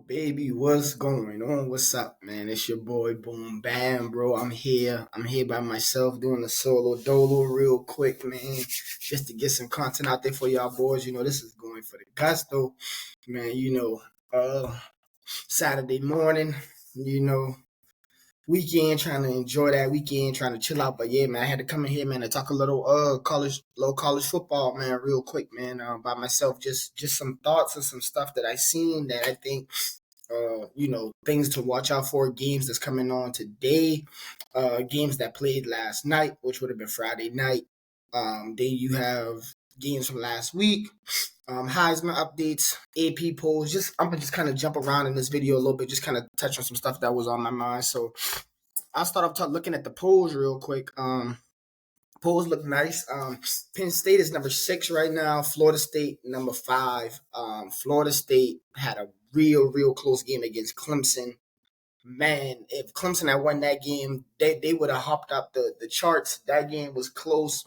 Baby, what's going on? What's up, man? It's your boy Boom Bam, bro. I'm here. I'm here by myself doing a solo dolo real quick, man. Just to get some content out there for y'all boys. This is going for the gusto, man. Saturday morning, you know, weekend, trying to enjoy that weekend, trying to chill out. But yeah, man, I had to come in here, man, to talk a little college football, man, real quick, man, by myself. Just some thoughts and some stuff that I seen that I think things to watch out for, games that's coming on today, games that played last night, which would have been Friday night. Then you have games from last week, Heisman updates, AP polls. I'm gonna just kind of jump around in this video a little bit, just kind of touch on some stuff that was on my mind. So I'll start off looking at the polls real quick. Polls look nice. Penn State is number 6 right now. Florida State number 5. Florida State had a real close game against Clemson. Man, if Clemson had won that game, they would have hopped up the charts. That game was close.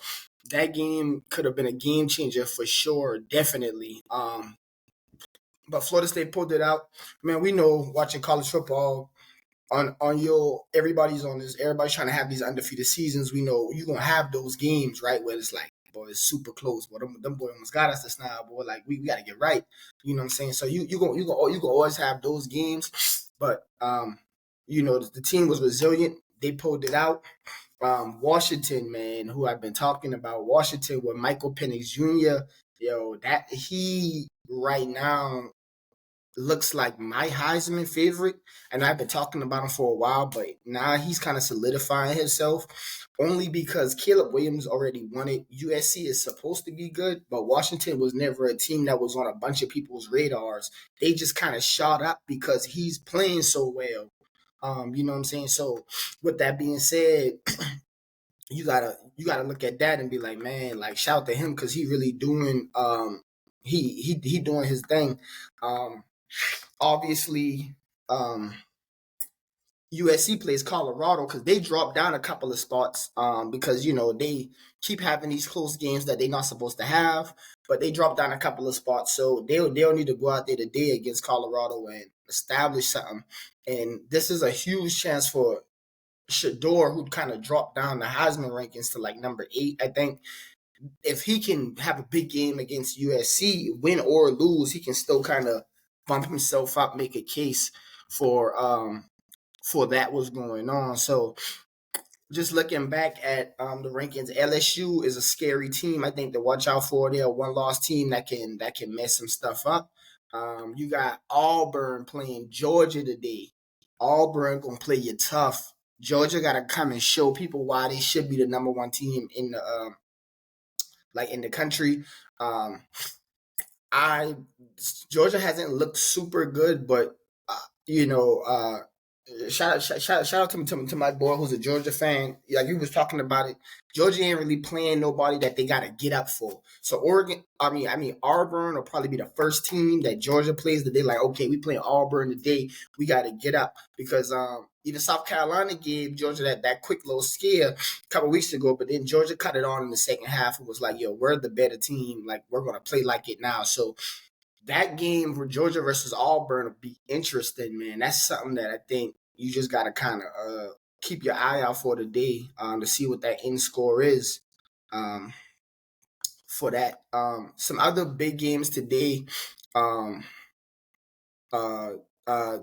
That game could have been a game changer for sure, definitely. But Florida State pulled it out. Man, we know watching college football, everybody's on this, everybody's trying to have these undefeated seasons. We know you're gonna have those games, right, where it's like, boy, it's super close, but them boy almost got us this now, boy. Like we gotta get right. You know what I'm saying? So you gonna always have those games, but the team was resilient. They pulled it out. Washington, man, who I've been talking about, Washington with Michael Penix Jr. That he right now looks like my Heisman favorite, and I've been talking about him for a while, but now he's kind of solidifying himself only because Caleb Williams already won it. USC is supposed to be good, but Washington was never a team that was on a bunch of people's radars. They just kind of shot up because he's playing so well. You know what I'm saying? So with that being said, you gotta look at that and be like, man, like shout out to him because he really doing he doing his thing. Obviously, USC plays Colorado because they dropped down a couple of spots because they keep having these close games that they're not supposed to have, but they dropped down a couple of spots, so they'll need to go out there today against Colorado and establish something. And this is a huge chance for Shador, who kind of dropped down the Heisman rankings to like number 8, I think. If he can have a big game against USC, win or lose, he can still kind of bump himself up, make a case for that was going on. So just looking back at the rankings, LSU is a scary team. I think to watch out for. They're a one-loss team that can mess some stuff up. You got Auburn playing Georgia today. Auburn gonna play you tough. Georgia gotta come and show people why they should be the number 1 team in the in the country. Georgia hasn't looked super good, but shout out to my boy who's a Georgia fan. Like you was talking about it, Georgia ain't really playing nobody that they gotta get up for. So Auburn will probably be the first team that Georgia plays that they like, okay, we playing Auburn today, we gotta get up because even South Carolina gave Georgia that quick little scare a couple weeks ago, but then Georgia cut it on in the second half and was like, yo, we're the better team, like we're gonna play like it now. So that game for Georgia versus Auburn will be interesting, man. That's something that I think you just got to kind of keep your eye out for today to see what that end score is for that. Some other big games today.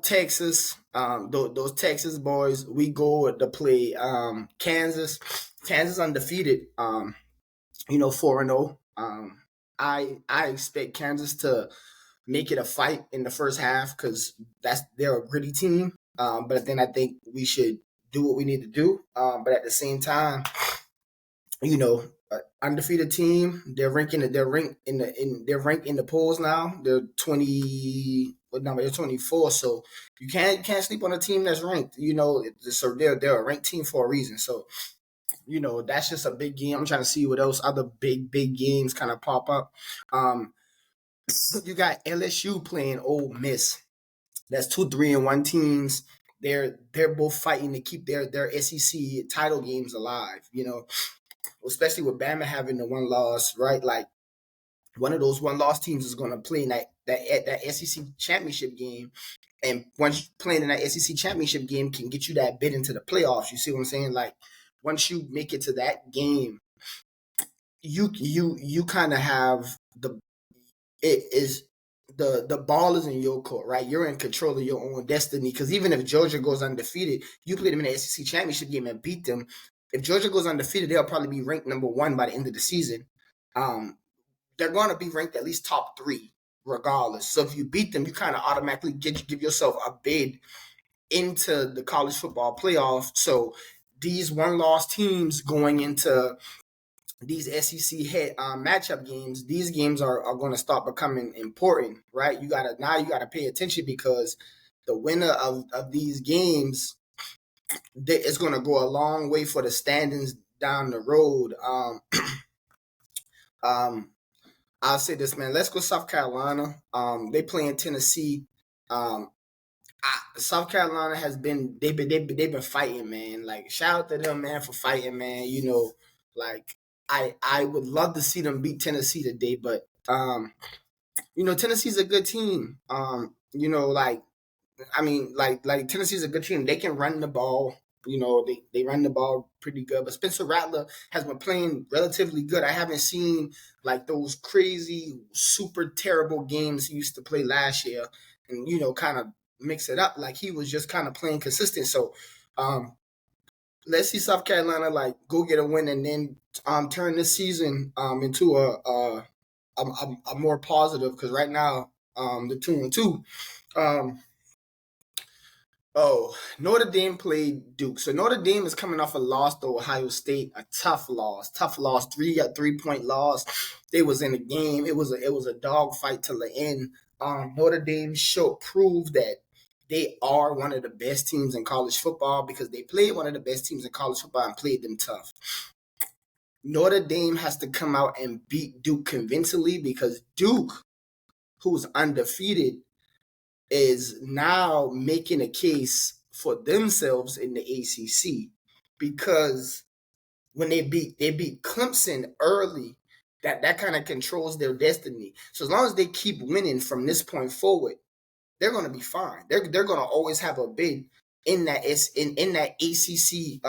Texas, those Texas boys, we go to play Kansas. Kansas undefeated, 4-0. I expect Kansas to make it a fight in the first half because they're a gritty team. But then I think we should do what we need to do. But at the same time, undefeated team. They're ranked in the polls now. They're 20. What number? They're 24. So you can't sleep on a team that's ranked. So they're a ranked team for a reason. So that's just a big game. I'm trying to see what else other big games kind of pop up. You got LSU playing Ole Miss. That's 2 3-1 teams. They're both fighting to keep their SEC title games alive. Especially with Bama having the one loss, right? Like one of those one loss teams is going to play in that SEC championship game, and once playing in that SEC championship game can get you that bid into the playoffs. You see what I'm saying? Like once you make it to that game, you kind of have it is the ball is in your court, right? You're in control of your own destiny. Because even if Georgia goes undefeated, you played them in the SEC championship game and beat them. If Georgia goes undefeated, they'll probably be ranked number one by the end of the season. Um, they're going to be ranked at least top three, regardless. So if you beat them, you kind of automatically give yourself a bid into the college football playoff. So these one-loss teams going into these SEC head matchup games, these games are going to start becoming important, right? You gotta pay attention because the winner of these games is going to go a long way for the standings down the road. I'll say this, man. Let's go South Carolina. They play in Tennessee. Um, South Carolina has been they've been fighting, man. Like shout out to them, man, for fighting, man. Like I would love to see them beat Tennessee today, but Tennessee's a good team. Like I mean, like Tennessee's a good team. They can run the ball. They run the ball pretty good. But Spencer Rattler has been playing relatively good. I haven't seen like those crazy, super terrible games he used to play last year, and kind of mix it up. Like he was just kind of playing consistent. So, let's see South Carolina like go get a win and then turn this season into a more positive because right now the 2-2. Notre Dame played Duke. So Notre Dame is coming off a loss to Ohio State, a tough loss, 3-point loss. They was in the game. It was a dog fight till the end. Notre Dame proved that they are one of the best teams in college football because they played one of the best teams in college football and played them tough. Notre Dame has to come out and beat Duke convincingly because Duke, who's undefeated, is now making a case for themselves in the ACC because when they beat Clemson early, that kind of controls their destiny. So as long as they keep winning from this point forward, they're going to be fine. They're going to always have a bid in that ACC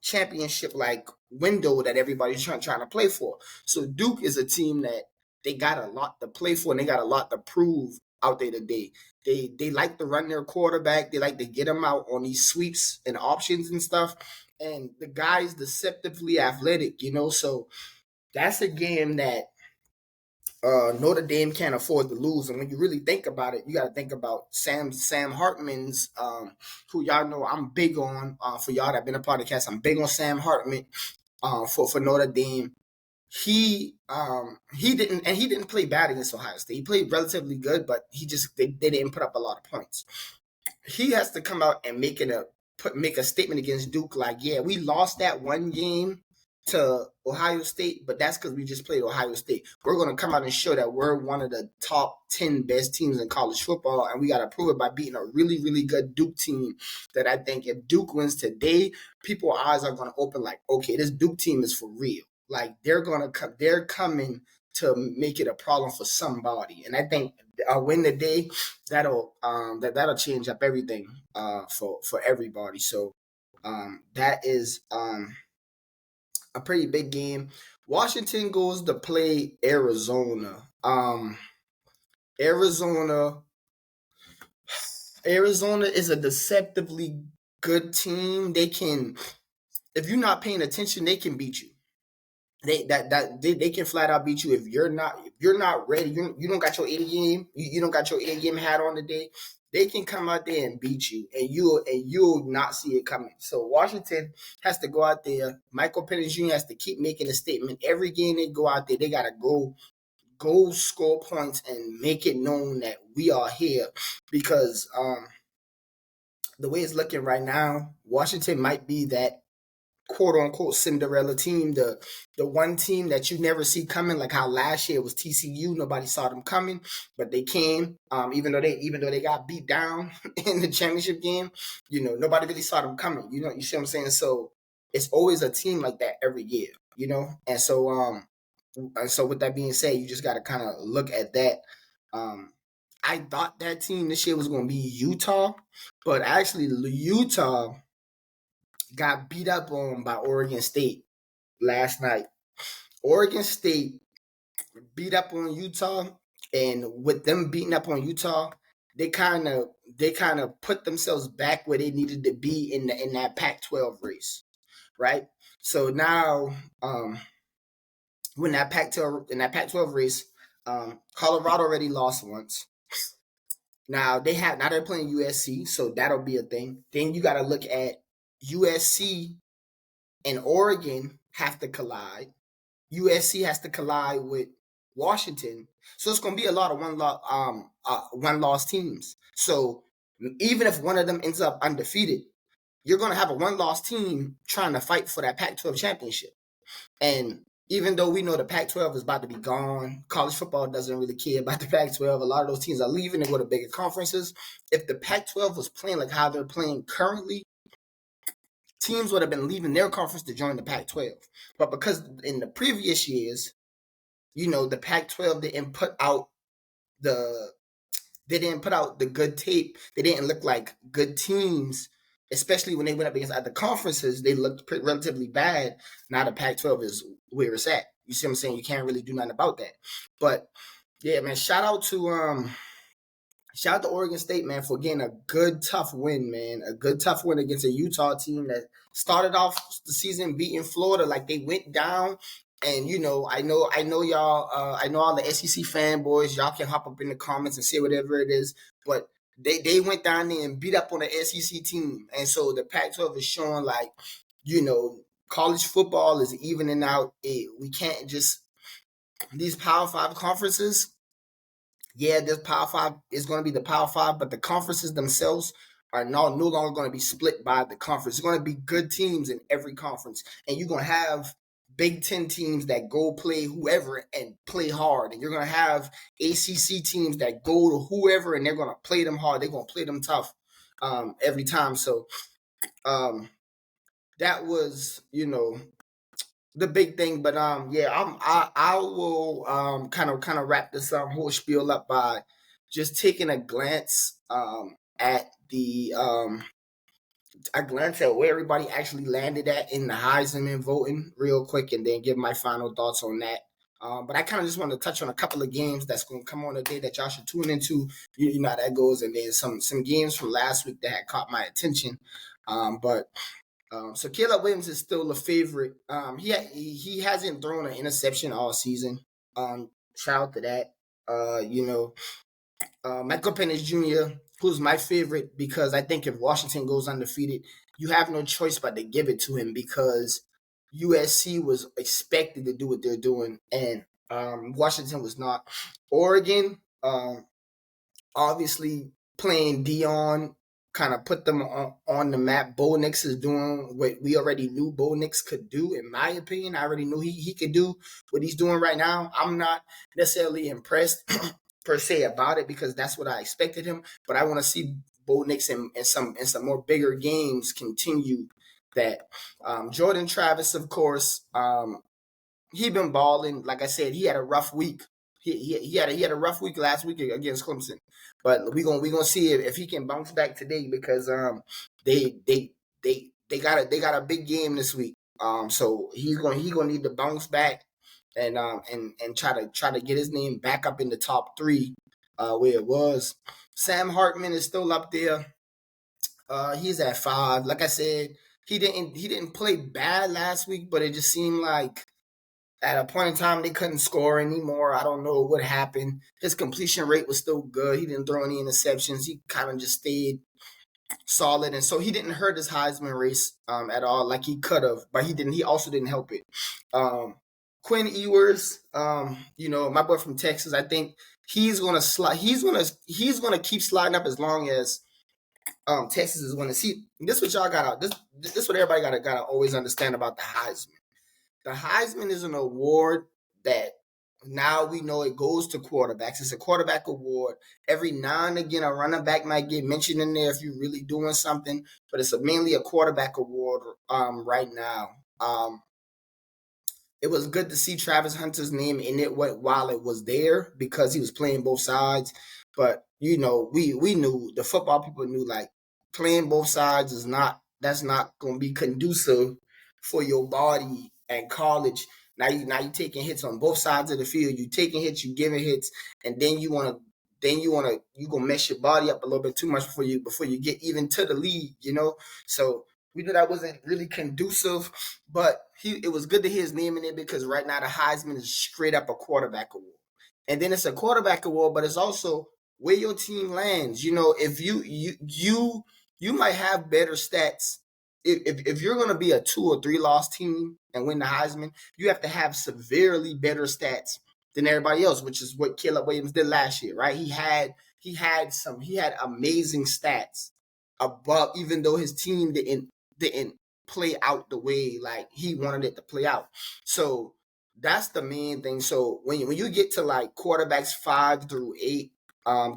championship like window that everybody's trying to play for. So Duke is a team that they got a lot to play for and they got a lot to prove out there today. They like to run their quarterback. They like to get them out on these sweeps and options and stuff. And the guy's deceptively athletic, so that's a game that Notre Dame can't afford to lose. And when you really think about it, you got to think about Sam Hartman's, who y'all know I'm big on. For y'all that been a podcast, I'm big on Sam Hartman for Notre Dame. He didn't play bad against Ohio State. He played relatively good, but they didn't put up a lot of points. He has to come out and make a statement against Duke like, yeah, we lost that one game to Ohio State, but that's because we just played Ohio State. We're going to come out and show that we're one of the top 10 best teams in college football, and we got to prove it by beating a really, really good Duke team that I think if Duke wins today, people's eyes are going to open like, okay, this Duke team is for real. Like they're coming to make it a problem for somebody, and I think win the day that'll change up everything for everybody. So that is a pretty big game. Washington goes to play Arizona. Arizona is a deceptively good team. They can, if you're not paying attention, they can beat you. They can flat out beat you if you're not ready. You don't got your A game. You don't got your A game hat on today. They can come out there and beat you, and you'll not see it coming. So Washington has to go out there. Michael Penix Jr. has to keep making a statement. Every game they go out there, they gotta go score points and make it known that we are here. Because the way it's looking right now, Washington might be that quote unquote Cinderella team, the one team that you never see coming, like how last year was TCU. Nobody saw them coming, but they came. Even though they got beat down in the championship game, nobody really saw them coming. You see what I'm saying? So it's always a team like that every year, And so with that being said, you just got to kind of look at that. I thought that team this year was going to be Utah, but actually Utah got beat up on by Oregon State last night. Oregon State beat up on Utah, and with them beating up on Utah, they kind of put themselves back where they needed to be in that Pac-12 race, right? So now, when that Pac-12 race, Colorado already lost once. Now they're playing USC, so that'll be a thing. Then you got to look at USC and Oregon have to collide. USC has to collide with Washington, so it's going to be a lot of one loss teams. So even if one of them ends up undefeated, you're going to have a one loss team trying to fight for that Pac-12 championship. And even though we know the Pac-12 is about to be gone, college football doesn't really care about the Pac-12. A lot of those teams are leaving and go to bigger conferences. If the Pac-12 was playing like how they're playing currently, teams would have been leaving their conference to join the Pac-12. But because in the previous years, the Pac-12 they didn't put out the good tape. They didn't look like good teams, especially when they went up against other conferences. They looked relatively bad. Now the Pac-12 is where it's at. You see what I'm saying? You can't really do nothing about that. But yeah, man, shout out to Oregon State, man, for getting a good tough win, man. A good tough win against a Utah team that started off the season beating Florida. Like, they went down. And I know y'all. I know all the SEC fanboys. Y'all can hop up in the comments and say whatever it is, but they went down there and beat up on the SEC team, and so the Pac-12 is showing, like, college football is evening out. We can't just these Power 5 conferences. Yeah, this Power 5 is going to be the Power 5, but the conferences themselves are no longer going to be split by the conference. It's going to be good teams in every conference, and you're going to have Big Ten teams that go play whoever and play hard. And you're going to have ACC teams that go to whoever and they're going to play them hard. They're going to play them tough every time. So that was, the big thing. But yeah, I will kind of wrap this whole spiel up by just taking a glance at where everybody actually landed at in the Heisman voting real quick, and then give my final thoughts on that. But I kind of just want to touch on a couple of games that's going to come on today that y'all should tune into. You know how that goes, and then some games from last week that had caught my attention. So Caleb Williams is still a favorite. He hasn't thrown an interception all season. Shout out to that. Michael Penix Jr., who's my favorite, because I think if Washington goes undefeated, you have no choice but to give it to him, because USC was expected to do what they're doing, and Washington was not. Oregon, obviously playing Dion kind of put them on the map. Bo Nix is doing what we already knew Bo Nix could do, in my opinion. I already knew he could do what he's doing right now. I'm not necessarily impressed per se about it, because that's what I expected him. But I want to see Bo Nix in some more bigger games continue that. Jordan Travis, of course, he been balling. Like I said, he had a rough week. He had a rough week last week against Clemson, but we gonna see if he can bounce back today, because they got a big game this week. So he's gonna need to bounce back and try to get his name back up in the top 3 where it was. Sam Hartman is still up there. He's at 5. Like I said, he didn't play bad last week, but it just seemed like at a point in time they couldn't score anymore. I don't know what happened. His completion rate was still good. He didn't throw any interceptions. He kind of just stayed solid, and so he didn't hurt his Heisman race at all like he could have, but he didn't. He also didn't help it. Quinn Ewers, my boy from Texas, I think he's gonna slide. He's gonna keep sliding up as long as Texas is going to see. This what y'all got. This what everybody gotta always understand about the Heisman. The Heisman is an award that now we know it goes to quarterbacks. It's a quarterback award. Every now and again, a running back might get mentioned in there if you're really doing something, but it's mainly a quarterback award right now. It was good to see Travis Hunter's name in it while it was there, because he was playing both sides. But we knew, the football people knew, like, playing both sides is not that's not gonna be conducive for your body and college. Now you taking hits on both sides of the field. You taking hits, you giving hits, and you gonna mess your body up a little bit too much before you get even to the league. So we knew that wasn't really conducive, but it was good to hear his name in it, because right now the Heisman is straight up a quarterback award. And then it's a quarterback award, but it's also where your team lands. If you might have better stats. If you're going to be a 2 or 3 loss team and win the Heisman, you have to have severely better stats than everybody else, which is what Caleb Williams did last year, right? He had amazing stats above, even though his team didn't play out the way like he wanted it to play out. So that's the main thing. So when you get to like quarterbacks 5 through 8,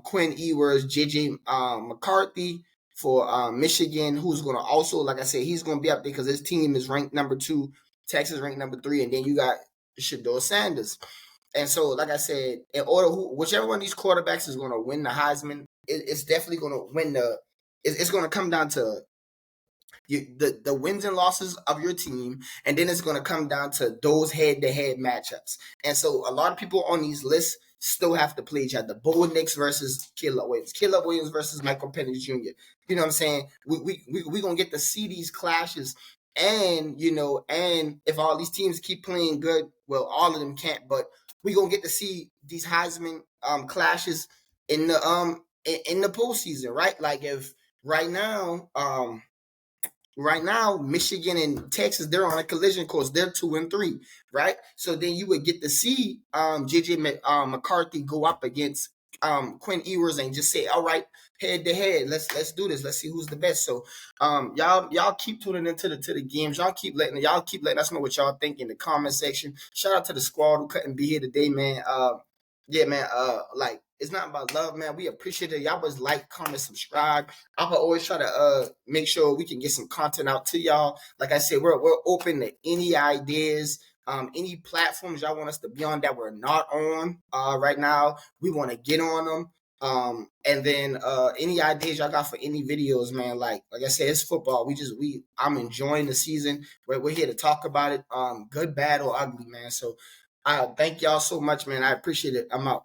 Quinn Ewers, JJ McCarthy for Michigan, who's going to also, like I said, he's going to be up there because his team is ranked number 2, Texas ranked number 3, and then you got Shedeur Sanders. And so, like I said, whichever one of these quarterbacks is going to win the Heisman, it's definitely going to win it's going to come down to the wins and losses of your team, and then it's going to come down to those head-to-head matchups. And so a lot of people on these lists still have to play each other. Bo Nix versus Caleb Williams versus Michael Penix Jr. You know what I'm saying? We going to get to see these clashes. And if all these teams keep playing good, well, all of them can't, but we going to get to see these Heisman clashes in the postseason, right? Like, if right now Michigan and Texas, they're on a collision course. They're 2-3, right? So then you would get to see JJ McCarthy go up against Quinn Ewers and just say, all right, head to head, let's do this. Let's see who's the best. So y'all keep tuning into the games. Y'all keep letting us know what y'all think in the comment section. Shout out to the squad who couldn't be here today, man. Yeah, man. Like, it's not about love, man. We appreciate it. Y'all always like, comment, subscribe. I will always try to make sure we can get some content out to y'all. Like I said, we're open to any ideas, any platforms y'all want us to be on that we're not on right now. We want to get on them. And then any ideas y'all got for any videos, man. Like I said, it's football. I'm enjoying the season. We're here to talk about it. Good, bad, or ugly, man. So thank y'all so much, man. I appreciate it. I'm out.